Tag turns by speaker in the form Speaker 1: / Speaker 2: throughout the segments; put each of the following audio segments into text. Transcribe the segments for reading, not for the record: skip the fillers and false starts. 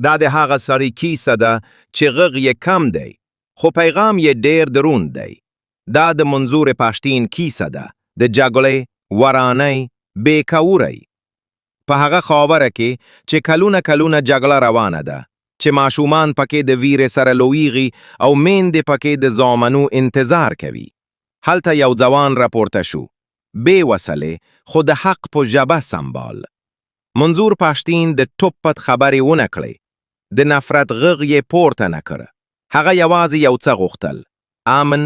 Speaker 1: دا د هغه سړي کیسه ده چې غږ یې کم دی خو پیغام یې ډیر دروند دی. دا د منظور پښتین کیسه ده د جګړې، ورانۍ، بیکورۍ. په هغه خاوره کې چې کلونه جګړه روانه ده، چې ماشومان پکې د ویرې سره لویږي او میندې پکې د زامنو انتظار کوي. هلته یو ځوان راپورته شو، بې وسلې خو د حق په ژبه سمبال. منظور پښتین د ټوپت خبرې ونه کړې، د نفرت غږ یې پورته نه کړ. هغه یوازې یو څه غوښتل: امن،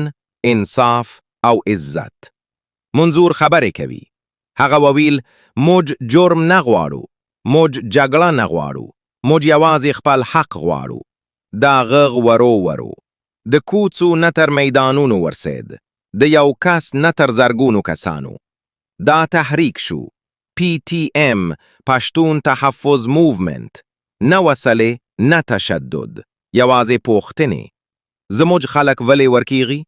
Speaker 1: انصاف او عزت. منظور خبرې کوي. هغه وویل: موږ جرم نه غواړو، موږ جګړه نه غواړو، موږ یوازې خپل حق غواړو. دا غږ ورو د کوڅو نه تر میدانونو ورسید، د یو کس نه تر زرګونو کسانو. دا تحریک شو، PTM، پښتون تحفظ موومنت. نه وسلې، نه تشدد، یوازې پوښتنې. زموږ خلک ولې ورکیږي؟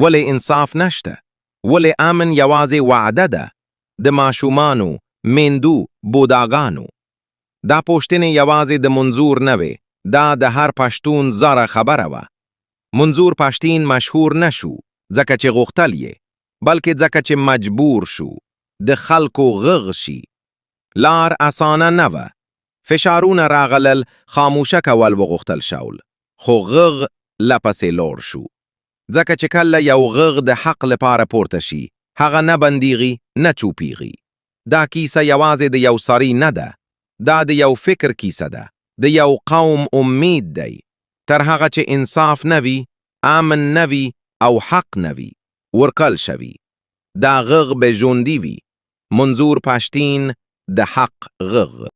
Speaker 1: ولې انصاف نشته؟ ولې امن یوازې وعده ده؟ د ماشومانو، میندو، بوداګانو. دا پوښتنې یوازې د منظور نه وې، دا د هر پښتون زره خبره وه. منظور پښتین مشهور نشو ځکه چې غوښتل یې، بلکې ځکه چې مجبور شو د خلکو غږ شي. لار اسانه نه وه. فشارونه راغلل، خاموشه کول وغوښتل شول، خو غږ لپسې لوړ شو. ځکه چې کله یو غږ د حق لپاره پورته شي، هغه نه بندیږي، نه چوپیږي. دا کیسه یوازې د یو سړي نه ده، دا د یو فکر کیسه ده، د یو قوم امید دی. تر هغه چې انصاف نوي، امن نوي او حق نوي ورکل شوي، دا غږ به ژوندی وي. منظور پښتین د حق غږ.